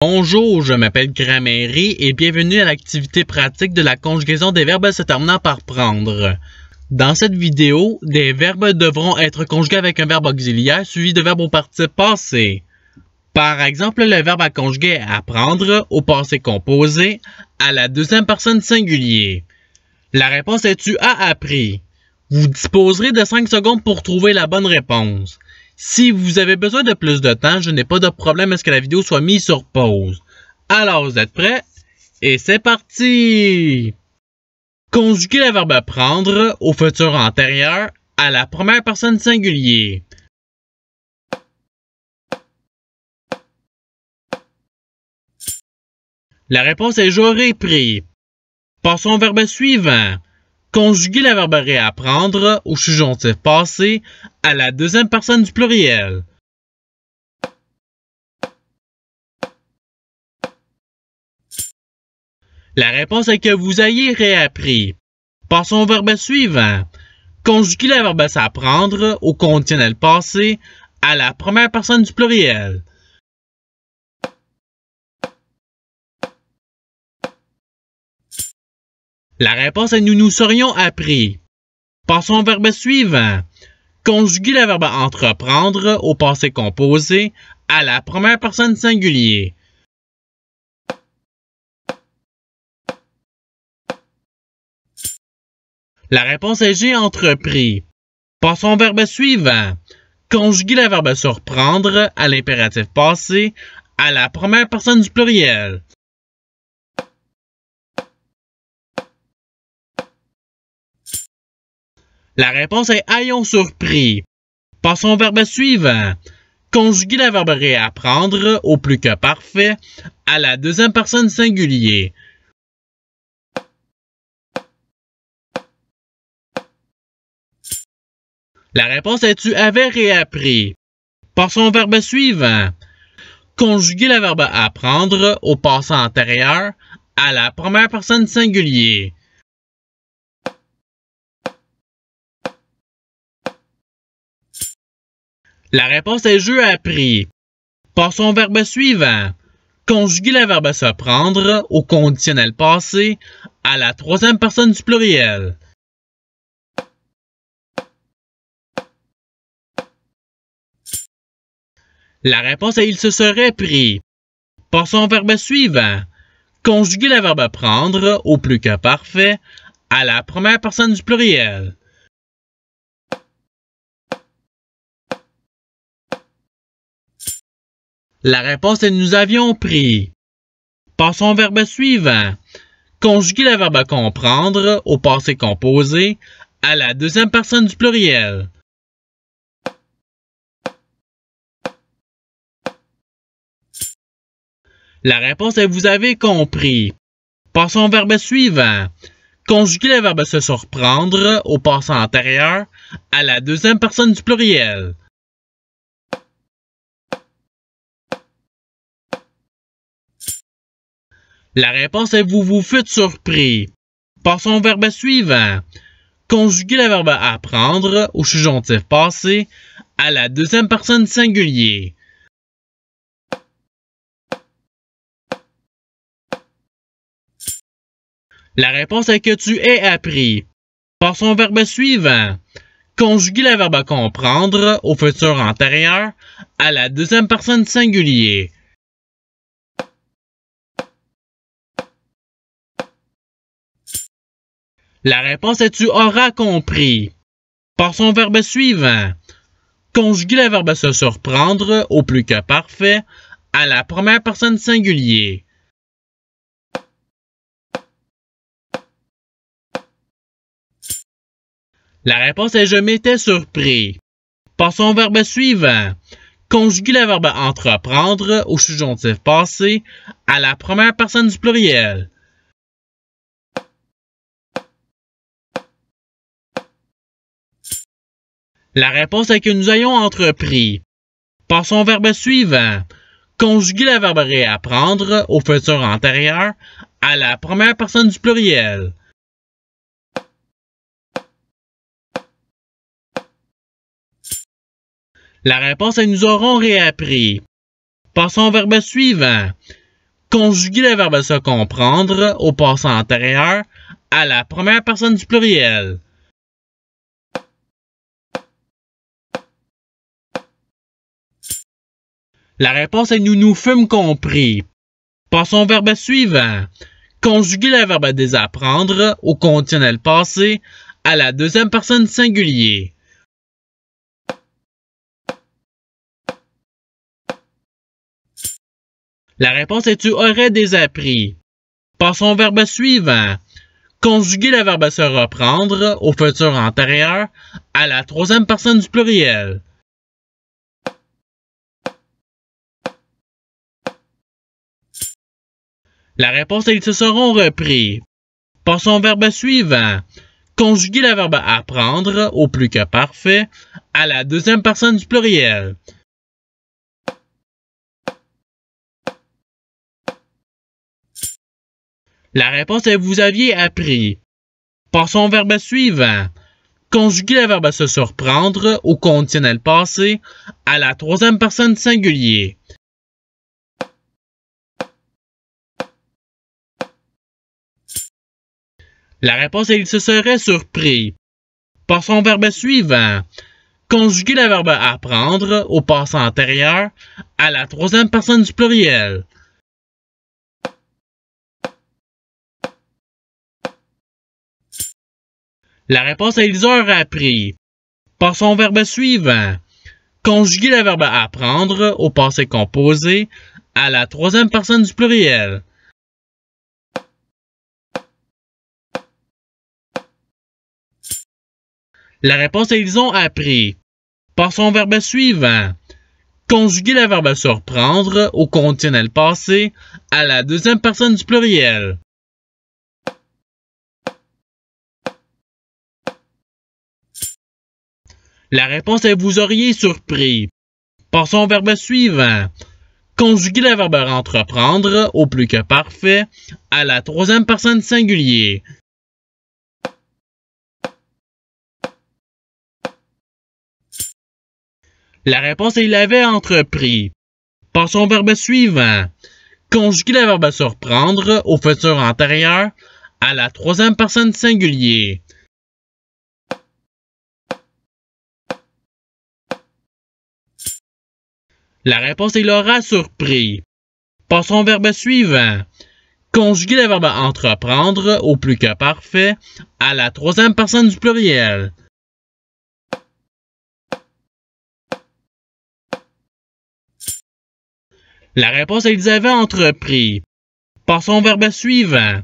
Bonjour, je m'appelle Gramairie et bienvenue à l'activité pratique de la conjugaison des verbes se terminant par prendre. Dans cette vidéo, des verbes devront être conjugués avec un verbe auxiliaire suivi de verbes au participe passé. Par exemple, le verbe à conjuguer est apprendre au passé composé à la deuxième personne singulier. La réponse est tu as appris. Vous disposerez de 5 secondes pour trouver la bonne réponse. Si vous avez besoin de plus de temps, je n'ai pas de problème à ce que la vidéo soit mise sur pause. Alors, vous êtes prêts? Et c'est parti! Conjuguer le verbe prendre au futur antérieur à la première personne singulier. La réponse est j'aurais pris. Passons au verbe suivant. Conjuguer le verbe réapprendre au subjonctif passé à la deuxième personne du pluriel. La réponse est que vous ayez réappris. Passons au verbe suivant. Conjuguer le verbe s'apprendre au conditionnel passé à la première personne du pluriel. La réponse est nous serions appris. Passons au verbe suivant. Conjuguer le verbe entreprendre au passé composé à la première personne singulier. La réponse est j'ai entrepris. Passons au verbe suivant. Conjuguer le verbe surprendre à l'impératif passé à la première personne du pluriel. La réponse est ayons surpris. Passons au verbe suivant. Conjuguer le verbe réapprendre au plus que parfait à la deuxième personne singulier. La réponse est tu avais réappris. Passons au verbe suivant. Conjuguer le verbe apprendre au passé antérieur à la première personne singulier. La réponse est je appris. Passons au verbe suivant. Conjuguer le verbe se prendre au conditionnel passé à la troisième personne du pluriel. La réponse est il se serait pris. Passons au verbe suivant. Conjuguer le verbe prendre au plus que parfait à la première personne du pluriel. La réponse est nous avions pris. Passons au verbe suivant. Conjuguer le verbe comprendre au passé composé à la deuxième personne du pluriel. La réponse est vous avez compris. Passons au verbe suivant. Conjuguer le verbe se surprendre au passé antérieur à la deuxième personne du pluriel. La réponse est vous vous fûtes surpris. Passons au verbe suivant. Conjuguer le verbe apprendre au subjonctif passé à la deuxième personne singulier. La réponse est que tu aies appris. Passons au verbe suivant. Conjuguer le verbe comprendre au futur antérieur à la deuxième personne singulier. La réponse est tu auras compris. Passons au verbe suivant. Conjuguer le verbe se surprendre au plus que parfait à la première personne singulier. La réponse est je m'étais surpris. Passons au verbe suivant. Conjuguer le verbe entreprendre au subjonctif passé à la première personne du pluriel. La réponse est que nous ayons entrepris. Passons au verbe suivant. Conjuguer le verbe réapprendre au futur antérieur à la première personne du pluriel. La réponse est nous aurons réappris. Passons au verbe suivant. Conjuguer le verbe se comprendre au passé antérieur à la première personne du pluriel. La réponse est nous nous fûmes compris. Passons au verbe suivant. Conjuguer le verbe désapprendre au conditionnel passé à la deuxième personne singulier. La réponse est tu aurais désappris. Passons au verbe suivant. Conjuguer le verbe se reprendre au futur antérieur à la troisième personne du pluriel. La réponse est ils se seront repris. Passons au verbe suivant. Conjuguer le verbe apprendre au plus que parfait à la deuxième personne du pluriel. La réponse est vous aviez appris. Passons au verbe suivant. Conjuguer le verbe se surprendre au conditionnel passé à la troisième personne singulier. La réponse est il se serait surpris. Passons au verbe suivant. Conjuguer le verbe apprendre au passé antérieur à la troisième personne du pluriel. La réponse est ils ont appris. Passons au verbe suivant. Conjuguer le verbe apprendre au passé composé à la troisième personne du pluriel. La réponse est ils ont appris. Passons au verbe suivant. Conjuguer le verbe surprendre au conditionnel passé à la deuxième personne du pluriel. La réponse est vous auriez surpris. Passons au verbe suivant. Conjuguer le verbe entreprendre au plus que parfait à la troisième personne singulier. La réponse est il avait entrepris. Passons au verbe suivant. Conjuguer le verbe surprendre au futur antérieur à la troisième personne singulier. La réponse est il aura surpris. Passons au verbe suivant. Conjuguer le verbe entreprendre au plus que parfait à la troisième personne du pluriel. La réponse est ils avaient entrepris. Passons au verbe suivant.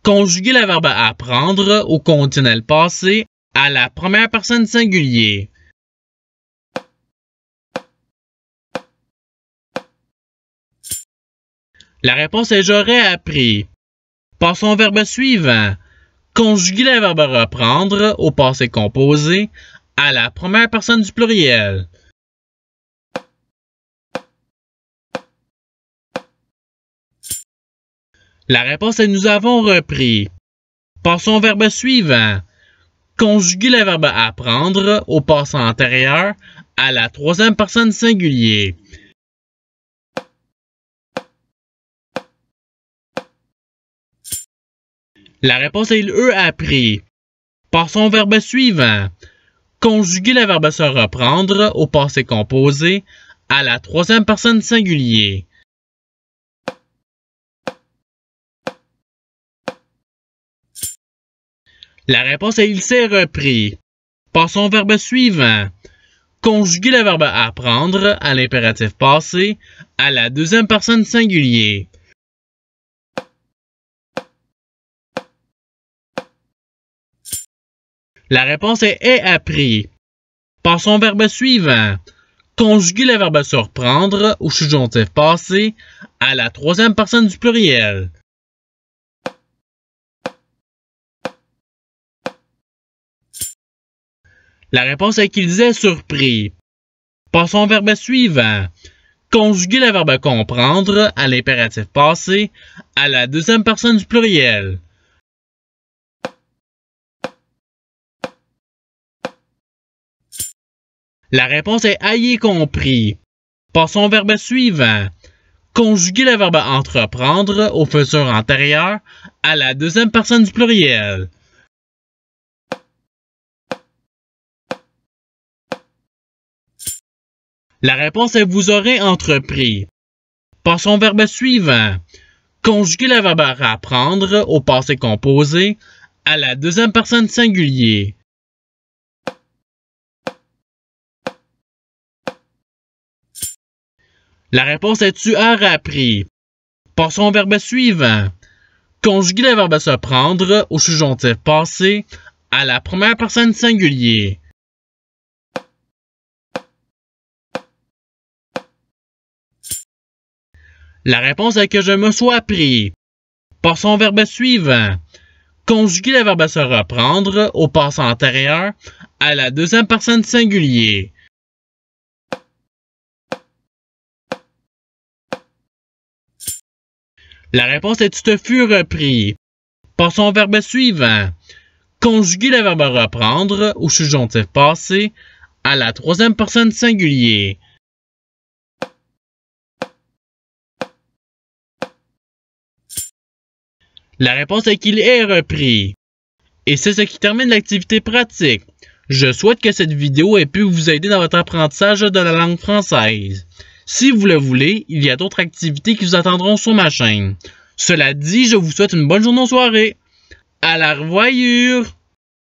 Conjuguer le verbe apprendre au conditionnel passé à la première personne singulier. La réponse est j'aurais appris. Passons au verbe suivant. Conjuguer le verbe reprendre au passé composé à la première personne du pluriel. La réponse est nous avons repris. Passons au verbe suivant. Conjuguer le verbe apprendre au passé antérieur à la troisième personne singulier. La réponse est eux appris. Passons au verbe suivant. Conjuguer le verbe se reprendre au passé composé à la troisième personne singulier. La réponse est il s'est repris. Passons au verbe suivant. Conjuguer le verbe apprendre à l'impératif passé à la deuxième personne singulier. La réponse est appris. Passons au verbe suivant. Conjuguer le verbe surprendre au subjonctif passé à la troisième personne du pluriel. La réponse est qu'ils aient surpris. Passons au verbe suivant. Conjuguer le verbe comprendre à l'impératif passé à la deuxième personne du pluriel. La réponse est ayez compris. Passons au verbe suivant. Conjuguer le verbe entreprendre au futur antérieur à la deuxième personne du pluriel. La réponse est vous aurez entrepris. Passons au verbe suivant. Conjuguer le verbe apprendre au passé composé à la deuxième personne singulier. La réponse est tu as appris. Passons au verbe suivant. Conjuguer le verbe se prendre au subjonctif passé à la première personne singulier. La réponse est que je me sois pris. Passons au verbe suivant. Conjuguer le verbe se reprendre au passé antérieur à la deuxième personne singulier. La réponse est tu te fus repris. Passons au verbe suivant. Conjuguer le verbe reprendre au subjonctif passé à la troisième personne singulier. La réponse est qu'il est repris. Et c'est ce qui termine l'activité pratique. Je souhaite que cette vidéo ait pu vous aider dans votre apprentissage de la langue française. Si vous le voulez, il y a d'autres activités qui vous attendront sur ma chaîne. Cela dit, je vous souhaite une bonne journée ou soirée. À la revoyure!